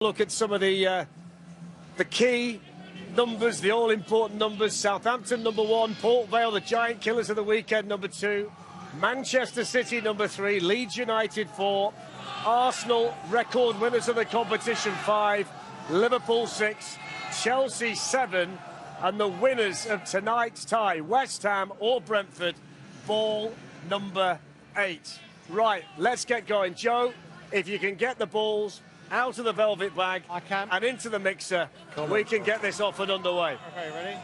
Look at some of the key numbers, the all-important numbers. Southampton, number 1. Port Vale, the giant killers of the weekend, number 2. Manchester City, number 3. Leeds United, 4. Arsenal, record winners of the competition, 5. Liverpool, 6. Chelsea, 7. And the winners of tonight's tie, West Ham or Brentford, ball number 8. Right, let's get going. Joe, if you can get the balls out of the velvet bag, I can, and into the mixer, we can get this off and underway. Okay, ready?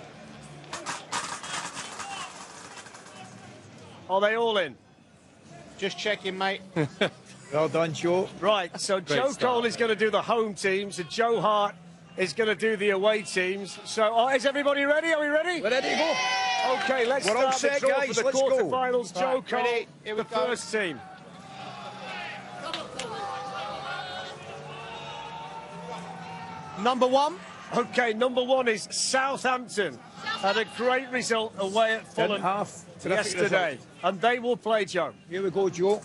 Are they all in? Just checking, mate. Well done, Joe. Right, so Joe Cole is going to do the home teams, and Joe Hart is going to do the away teams. So, is everybody ready? Are we ready? We're ready to go. Okay, let's We're all start set, the draw guys. for the Let's go. quarterfinals. Joe Right, Cole, ready? Here we the go. first team. Number 1. Okay, number 1 is Southampton. Had a great result away at Fulham yesterday. And they will play, Joe. Here we go, Joe.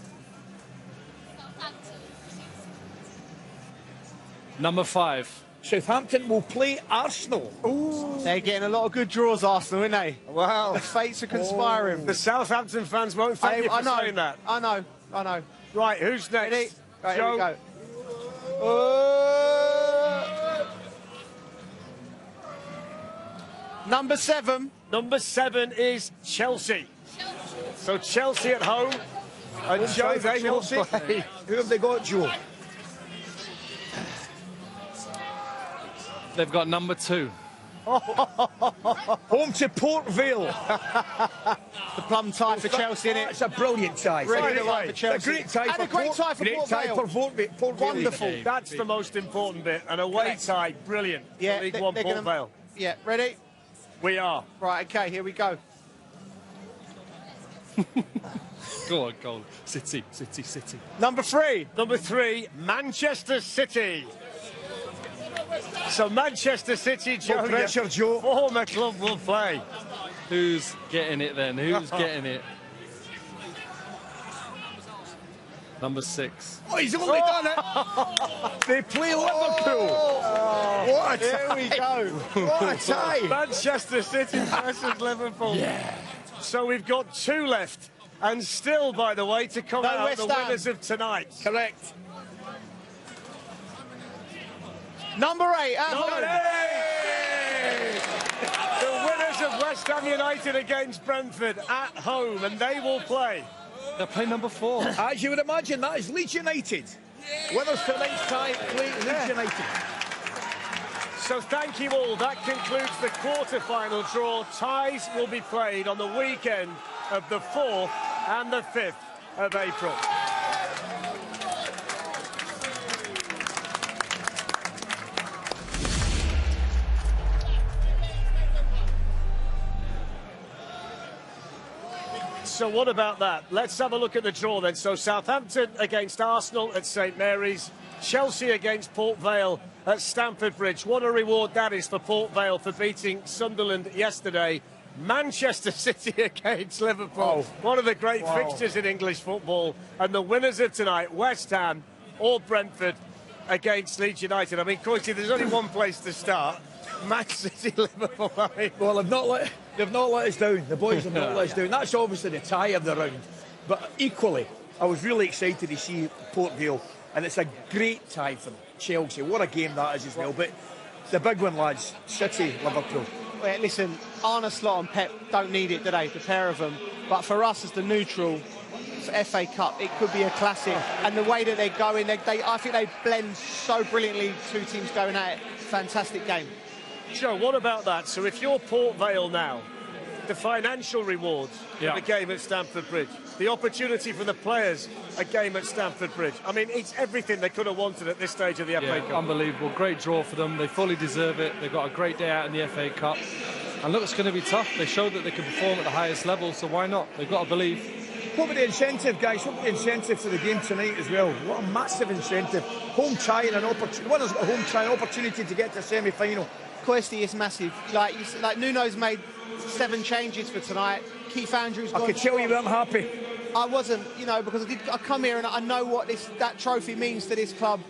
Number 5. Southampton will play Arsenal. Ooh. They're getting a lot of good draws, Arsenal, aren't they? Wow. The fates are conspiring. The Southampton fans won't thank you for saying that. I know. Right, who's next? Ready? Right, Joe. here we go. Number 7. Number 7 is Chelsea. So Chelsea at home. And Joe, side for they will Chelsea. play. Who have they got, Joe? They've got number 2. Home to Port Vale. The plum tie for Chelsea, innit? It's a brilliant tie. Brilliant Right tie away. for Chelsea. It's a great tie and for a great Port, tie for great Port tie Vale. for Port Vale. Wonderful. That's the most important bit. An away Correct. tie, brilliant. Yeah, League they're One Port gonna- Vale. Yeah, ready? We are. Right, okay, here we go. Go on, goal. City. Number 3. Number 3, Manchester City. So Manchester City, Joe, No pressure, Joe. former club will play. Who's getting it then? Who's getting it? Number 6. Oh, he's only done it. They play Liverpool. What a Here tie. we go. What a tie. Manchester City versus Liverpool. Yeah. So we've got 2 left. And still, by the way, to come No out West the Ham. winners of tonight. Correct. Number 8. At home. The winners of West Ham United against Brentford at home, and they will play. They're playing number 4. As you would imagine, that is Leeds United. Winners tonight's tie play Leeds United. So thank you all. That concludes the quarter-final draw. Ties will be played on the weekend of the 4th and the 5th of April. So what about that? Let's have a look at the draw then. So Southampton against Arsenal at St Mary's. Chelsea against Port Vale at Stamford Bridge. What a reward that is for Port Vale for beating Sunderland yesterday. Manchester City against Liverpool. Oh. One of the great fixtures in English football. And the winners of tonight, West Ham or Brentford against Leeds United. I mean, Coity, there's only one place to start. Man City, Liverpool. I mean, Well, they've not let us down. The boys have not let us down. That's obviously the tie of the round. But equally, I was really excited to see Port Vale. And it's a great tie for Chelsea. What a game that is as well. But the big one, lads, City, Liverpool. Well, listen, Arne Slot and Pep don't need it, do they, the pair of them? But for us as the neutral, for FA Cup, it could be a classic. And the way that they're going, I think they blend so brilliantly, 2 teams going at it. Fantastic game. Joe, what about that? So if you're Port Vale now, the financial rewards for the game at Stamford Bridge, the opportunity for the players, a game at Stamford Bridge. I mean, it's everything they could have wanted at this stage of the FA Cup. Unbelievable. Great draw for them. They fully deserve it. They've got a great day out in the FA Cup. And look, it's going to be tough. They showed that they can perform at the highest level, so why not? They've got to believe. What about the incentive, guys? What about the incentive for the game tonight as well? What a massive incentive. Home tie and an opportunity. Winners got a home tie, opportunity to get to semi-final. Questi is massive. Like Nuno's made 7 changes for tonight. Keith Andrews. I could tell you weren't happy. I wasn't, because I come here and I know what that trophy means to this club.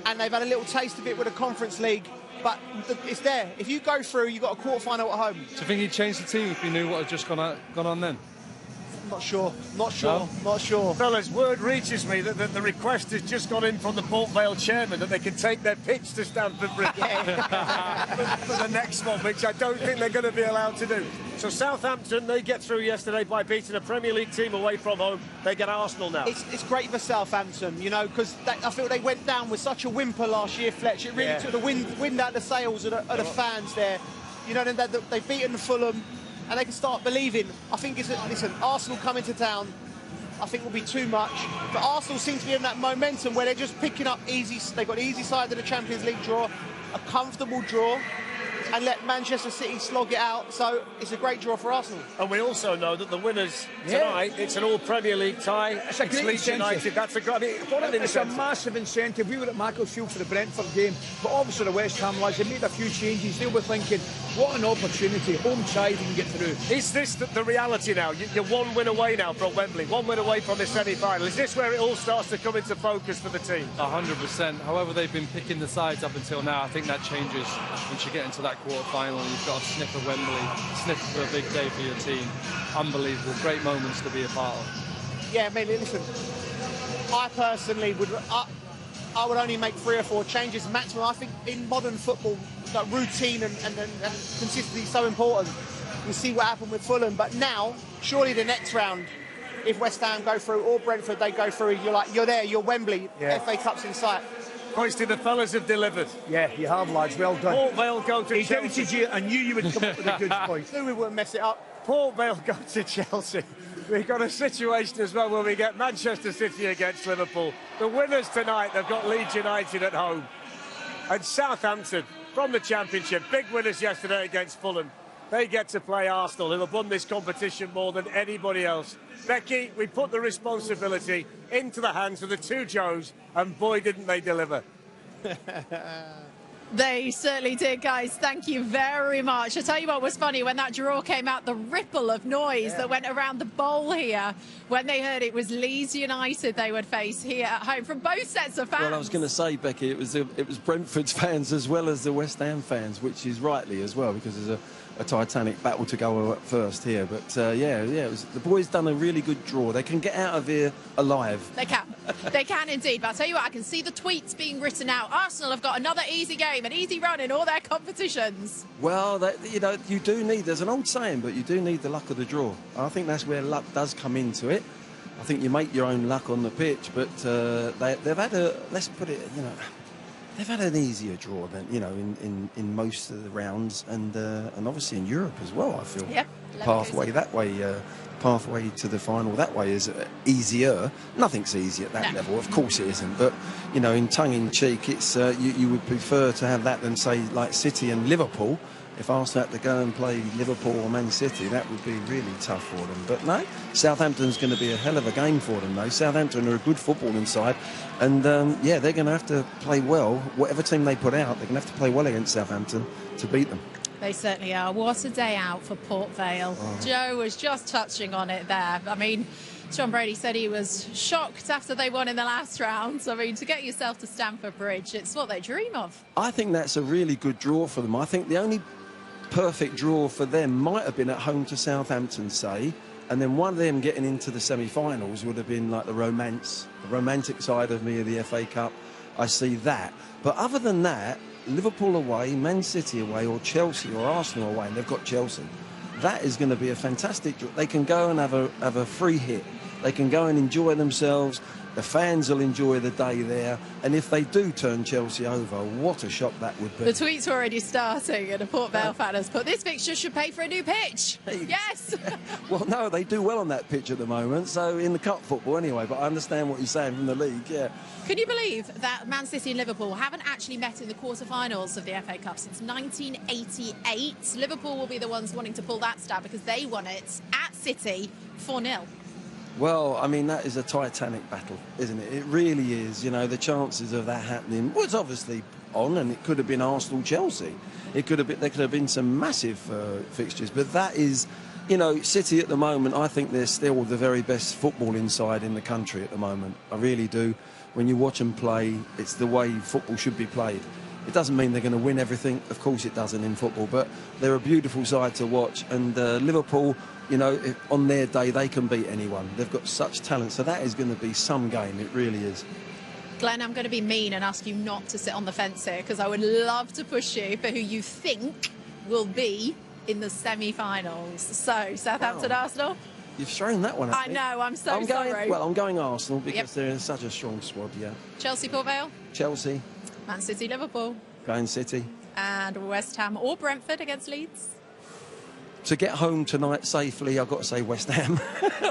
and they've had a little taste of it with the Conference League. But it's there. If you go through, you've got a quarter-final at home. Do you think he'd change the team if he knew what had just gone on then? Not sure. Not sure. Fellas, word reaches me that the request has just gone in from the Port Vale chairman that they can take their pitch to Stamford Bridge for the next one, which I don't think they're going to be allowed to do. So Southampton, they get through yesterday by beating a Premier League team away from home. They get Arsenal now. It's great for Southampton, you know, because I feel they went down with such a whimper last year, Fletch. It really took the wind out of the sails of the fans there. You know, they've beaten Fulham, and they can start believing. I think listen, Arsenal coming to town, I think will be too much. But Arsenal seem to be in that momentum where they're just picking up easy. They've got the easy side of the Champions League draw, a comfortable draw, and let Manchester City slog it out. So it's a great draw for Arsenal. And we also know that the winners tonight, it's an all-Premier League tie. It's a great Leeds United. That's a great... It's a massive incentive. We were at Macclesfield for the Brentford game, but obviously the West Ham lads, they made a few changes. They were thinking, what an opportunity, home side can get through. Is this the reality now? You're one win away now from Wembley, one win away from the semi-final. Is this where it all starts to come into focus for the team? 100%. However, they've been picking the sides up until now. I think that changes once you get into that quarter-final. You've got a sniff of Wembley, sniff of a big day for your team. Unbelievable. Great moments to be a part of. Yeah, I mean, listen, I personally would... I would only make 3 or 4 changes maximum. I think in modern football, that routine and consistency is so important. You see what happened with Fulham, but now, surely the next round, if West Ham go through or Brentford, they go through, you're there, you're Wembley, FA Cup's in sight. Hoisty, the fellas have delivered. Yeah, you have, lads, well done. Port Vale go to Chelsea. Doubted you, I knew you would come up with a good point. Knew we wouldn't mess it up. Port Vale go to Chelsea. We've got a situation as well where we get Manchester City against Liverpool. The winners tonight, they've got Leeds United at home. And Southampton, from the Championship, big winners yesterday against Fulham. They get to play Arsenal, who have won this competition more than anybody else. Becky, we put the responsibility into the hands of the two Joes, and boy, didn't they deliver. They certainly did, guys. Thank you very much. I tell you what was funny, when that draw came out, the ripple of noise that went around the bowl here when they heard it was Leeds United they would face here at home from both sets of fans. Well, I was going to say, Becky, it was Brentford's fans as well as the West Ham fans, which is rightly as well, because there's a titanic battle to go at first here. But the boys done a really good draw. They can get out of here alive. They can. They can indeed. But I'll tell you what, I can see the tweets being written out. Arsenal have got another easy game, an easy run in all their competitions. Well, you do need, there's an old saying, but you do need the luck of the draw. I think that's where luck does come into it. I think you make your own luck on the pitch, but they've had let's put it, they've had an easier draw than, in most of the rounds, and obviously in Europe as well, I feel. Yep. Pathway to the final that way is easier. Nothing's easy at that level, of course it isn't, but in tongue-in-cheek, it's you would prefer to have that than, say, like City and Liverpool. If Arsenal had to go and play Liverpool or Man City, that would be really tough for them. But no, Southampton's going to be a hell of a game for them, though. Southampton are a good footballing side, and they're going to have to play well. Whatever team they put out, they're going to have to play well against Southampton to beat them. They certainly are. What a day out for Port Vale. Oh. Joe was just touching on it there. I mean, John Brady said he was shocked after they won in the last round. I mean, to get yourself to Stamford Bridge, it's what they dream of. I think that's a really good draw for them. I think the only perfect draw for them might have been at home to Southampton, say, and then one of them getting into the semi-finals would have been like the romantic side of me of the FA Cup. I see that. But other than that, Liverpool away, Man City away, or Chelsea or Arsenal away, and they've got Chelsea. That is going to be a fantastic draw. They can go and have a free hit. They can go and enjoy themselves. The fans will enjoy the day there. And if they do turn Chelsea over, what a shock that would be. The tweets are already starting, and a Port Vale fan has put, this fixture should pay for a new pitch. Yes. Well, no, they do well on that pitch at the moment. So in the cup football anyway, but I understand what you're saying from the league, yeah. Can you believe that Man City and Liverpool haven't actually met in the quarter-finals of the FA Cup since 1988? Liverpool will be the ones wanting to pull that stat because they won it at City 4-0. Well, I mean, that is a titanic battle, isn't it? It really is. The chances of that happening was obviously on, and it could have been Arsenal-Chelsea. There could have been some massive fixtures, but that is, City at the moment, I think they're still the very best footballing side in the country at the moment. I really do. when you watch them play, it's the way football should be played. It doesn't mean they're going to win everything. Of course it doesn't in football, but they're a beautiful side to watch. And Liverpool, you know, on their day, they can beat anyone. They've got such talent. So that is going to be some game. It really is. Glenn, I'm going to be mean and ask you not to sit on the fence here, because I would love to push you for who you think will be in the semi-finals. So, Southampton, Arsenal? You've thrown that one at me. I know, I'm sorry. Well, I'm going Arsenal because they're in such a strong squad, yeah. Chelsea, Port Vale? Chelsea. Man City, Liverpool? Going City. And West Ham or Brentford against Leeds? To get home tonight safely, I've got to say West Ham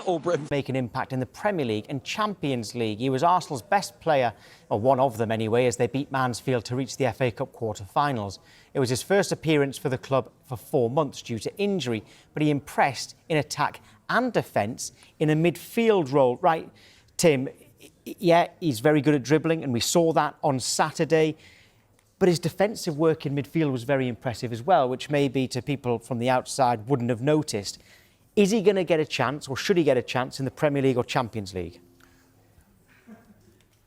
or Brentford. Make an impact in the Premier League and Champions League. He was Arsenal's best player, or one of them anyway, as they beat Mansfield to reach the FA Cup quarter-finals. It was his first appearance for the club for 4 months due to injury, but he impressed in attack and defence in a midfield role. Right, Tim, yeah, he's very good at dribbling, and we saw that on Saturday. But his defensive work in midfield was very impressive as well, which maybe to people from the outside wouldn't have noticed. Is he going to get a chance, or should he get a chance in the Premier League or Champions League?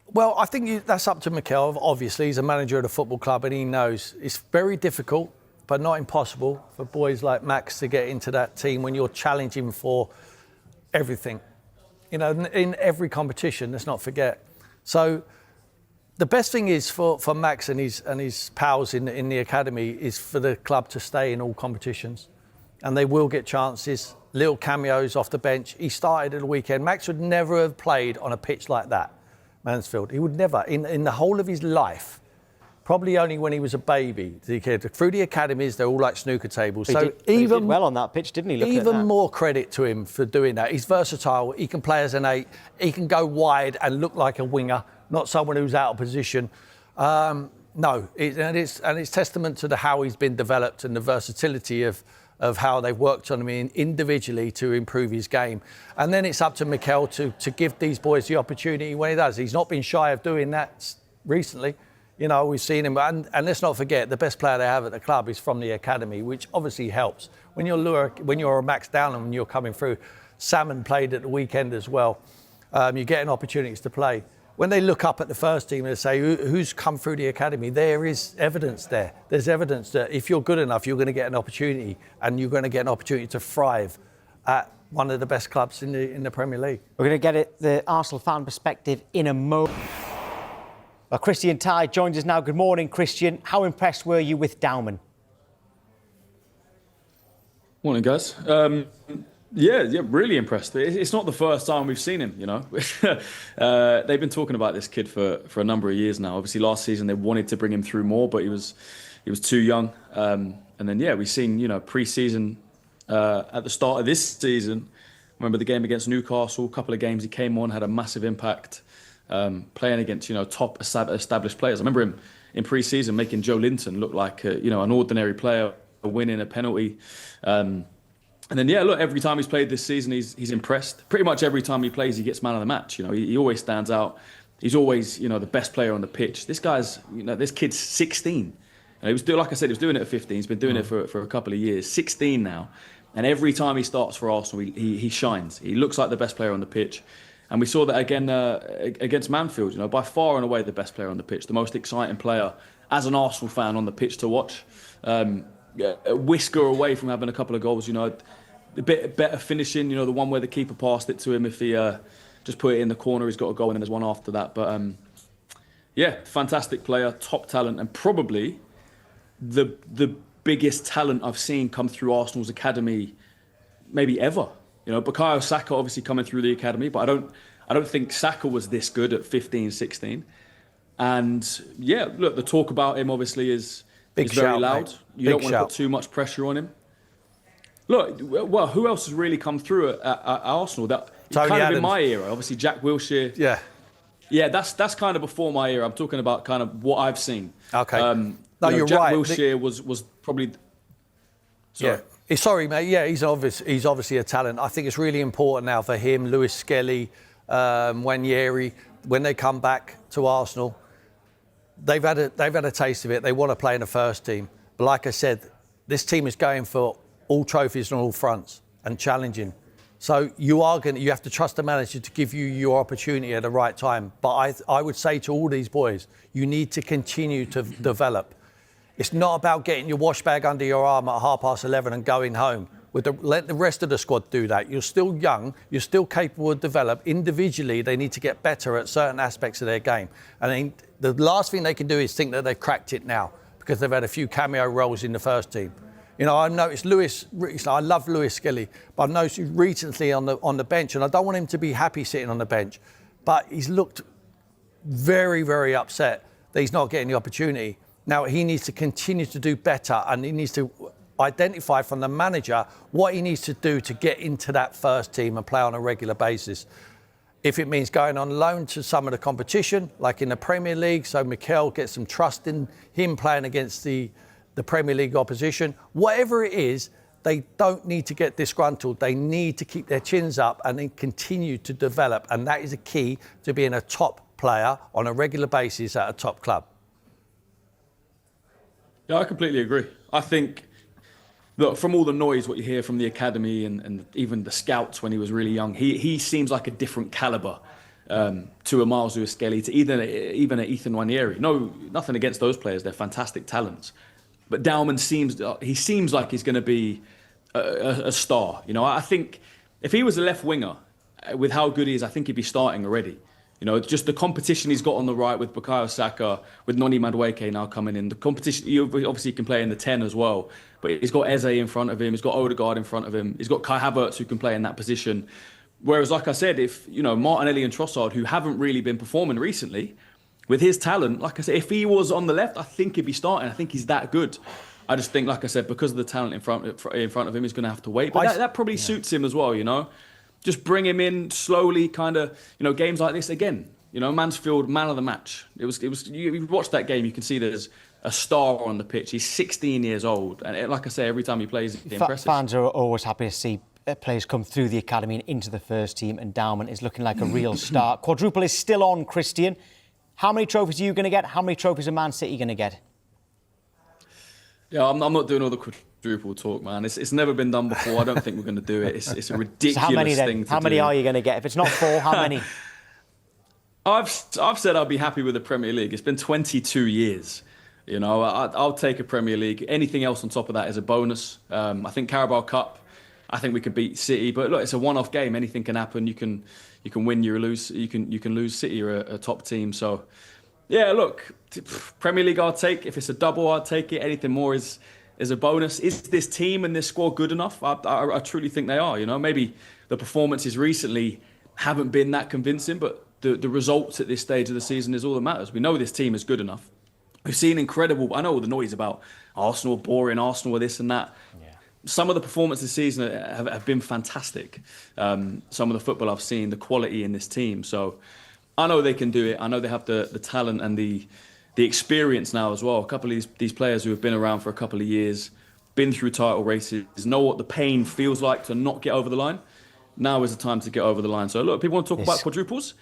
Well, I think that's up to Mikel. Obviously, he's a manager at a football club and he knows it's very difficult, but not impossible, for boys like Max to get into that team when you're challenging for everything. You know, in every competition, let's not forget. So the best thing is for Max and his pals in the academy is for the club to stay in all competitions. And they will get chances, little cameos off the bench. He started at the weekend. Max would never have played on a pitch like that, Mansfield. He would never, in the whole of his life, probably only when he was a baby. Through the academies, they're all like snooker tables. He did well on that pitch, didn't he? Even more credit to him for doing that. He's versatile. He can play as an 8. He can go wide and look like a winger, not someone who's out of position. It's testament to how he's been developed and the versatility of how they've worked on him individually to improve his game. And then it's up to Mikel to give these boys the opportunity when he does. He's not been shy of doing that recently. You know, we've seen him. And let's not forget, the best player they have at the club is from the academy, which obviously helps. When you're a Max Down and when you're coming through, Salmon played at the weekend as well. You're getting opportunities to play. When they look up at the first team and they say, who's come through the academy, there is evidence there. There's evidence that if you're good enough, you're going to get an opportunity, and you're going to get an opportunity to thrive at one of the best clubs in the Premier League. We're going to get the Arsenal fan perspective in a moment. Well, Christian Tye joins us now. Good morning, Christian. How impressed were you with Dowman? Morning, guys. Yeah, really impressed. It's not the first time we've seen him, you know. They've been talking about this kid for a number of years now. Obviously, last season they wanted to bring him through more, but he was too young. And then, we've seen, pre-season at the start of this season. Remember the game against Newcastle, a couple of games he came on, had a massive impact, playing against, top established players. I remember him in pre-season making Joe Linton look like, an ordinary player, winning a penalty. And then, look, every time he's played this season, he's impressed. Pretty much every time he plays, he gets man of the match. He always stands out. He's always, the best player on the pitch. This guy's, this kid's 16. And he was doing, like I said, he was doing it at 15. He's been doing it for a couple of years. 16 now. And every time he starts for Arsenal, he shines. He looks like the best player on the pitch. And we saw that again against Mansfield. By far and away the best player on the pitch, the most exciting player as an Arsenal fan on the pitch to watch. A whisker away from having a couple of goals, a bit better finishing, the one where the keeper passed it to him. If he just put it in the corner, he's got a goal, and then there's one after that. But fantastic player, top talent, and probably the biggest talent I've seen come through Arsenal's academy maybe ever. Bukayo Saka obviously coming through the academy, but I don't think Saka was this good at 15, 16. And look, the talk about him obviously is very loud. Mate. You don't want to put too much pressure on him. Look, well, who else has really come through at Arsenal? That Tony kind Adams. of in my era. Obviously, Jack Wilshere. Yeah, that's kind of before my era. I'm talking about kind of what I've seen. Okay. You're Jack right. Wilshere was probably. Sorry. Yeah. Sorry, mate. Yeah, he's obviously a talent. I think it's really important now for him, Lewis Skelly, Nwaneri, when they come back to Arsenal. They've had a taste of it. They want to play in the first team. But like I said, this team is going for all trophies on all fronts and challenging. So you have to trust the manager to give you your opportunity at the right time. But I would say to all these boys, you need to continue to develop. It's not about getting your wash bag under your arm at 11:30 and going home. Let the rest of the squad do that. You're still young. You're still capable of develop. Individually, they need to get better at certain aspects of their game. And the last thing they can do is think that they've cracked it now because they've had a few cameo roles in the first team. You know, I've noticed Lewis. I love Lewis Skelly, but I've noticed recently on the bench, and I don't want him to be happy sitting on the bench, but he's looked very, very upset that he's not getting the opportunity. Now he needs to continue to do better, and he needs to identify from the manager what he needs to do to get into that first team and play on a regular basis. If it means going on loan to some of the competition, like in the Premier League, so Mikel gets some trust in him playing against the Premier League opposition, whatever it is, they don't need to get disgruntled. They need to keep their chins up and then continue to develop. And that is a key to being a top player on a regular basis at a top club. Yeah, I completely agree. I think, look, from all the noise, what you hear from the academy and even the scouts when he was really young, he seems like a different calibre to a Miles Lewis-Skelly, to even a Ethan Nwaneri. No, nothing against those players. They're fantastic talents. But Dauman seems like he's going to be a star. You know, I think if he was a left winger, with how good he is, I think he'd be starting already. You know, just the competition he's got on the right with Bukayo Saka, with Noni Madueke now coming in. The competition, obviously he can play in the 10 as well, but he's got Eze in front of him, he's got Odegaard in front of him, he's got Kai Havertz who can play in that position. Whereas, like I said, if, you know, Martinelli and Trossard, who haven't really been performing recently, with his talent, like I said, if he was on the left, I think he'd be starting. I think he's that good. I just think, like I said, because of the talent in front of him, he's going to have to wait. But that probably suits him as well, you know. Just bring him in slowly, kind of, you know, games like this again. You know, Mansfield, man of the match. It was. You watch that game, you can see there's a star on the pitch. He's 16 years old, and like I say, every time he plays, he's impressive. Fans are always happy to see players come through the academy and into the first team, and Dauman is looking like a real star. Quadruple is still on, Christian. How many trophies are you going to get? How many trophies are Man City going to get? Yeah, I'm not doing all the quadruple talk, man. It's never been done before. I don't think we're going to do it. It's a ridiculous thing to do. How many are you going to get? If it's not 4, how many? I've said I'll be happy with the Premier League. It's been 22 years. You know, I'll take a Premier League. Anything else on top of that is a bonus. I think Carabao Cup, I think we could beat City. But look, it's a one-off game. Anything can happen. You can win, you lose. You can lose. City are a top team. So, yeah, look, Premier League I'll take. If it's a double, I'll take it. Anything more is a bonus. Is this team and this squad good enough? I truly think they are. You know, maybe the performances recently haven't been that convincing, but the results at this stage of the season is all that matters. We know this team is good enough. We've seen incredible. I know all the noise about Arsenal boring, Arsenal this and that. Yeah. Some of the performances this season have been fantastic. Some of the football I've seen, the quality in this team. So I know they can do it. I know they have the talent and the experience now as well. A couple of these players who have been around for a couple of years, been through title races, know what the pain feels like to not get over the line. Now is the time to get over the line. So look, people want to talk about quadruples.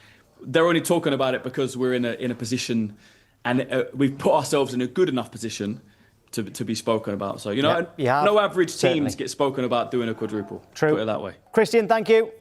They're only talking about it because we're in a position, and we've put ourselves in a good enough position to be spoken about. So, you know, no average teams get spoken about doing a quadruple. True. Put it that way. Christian, thank you.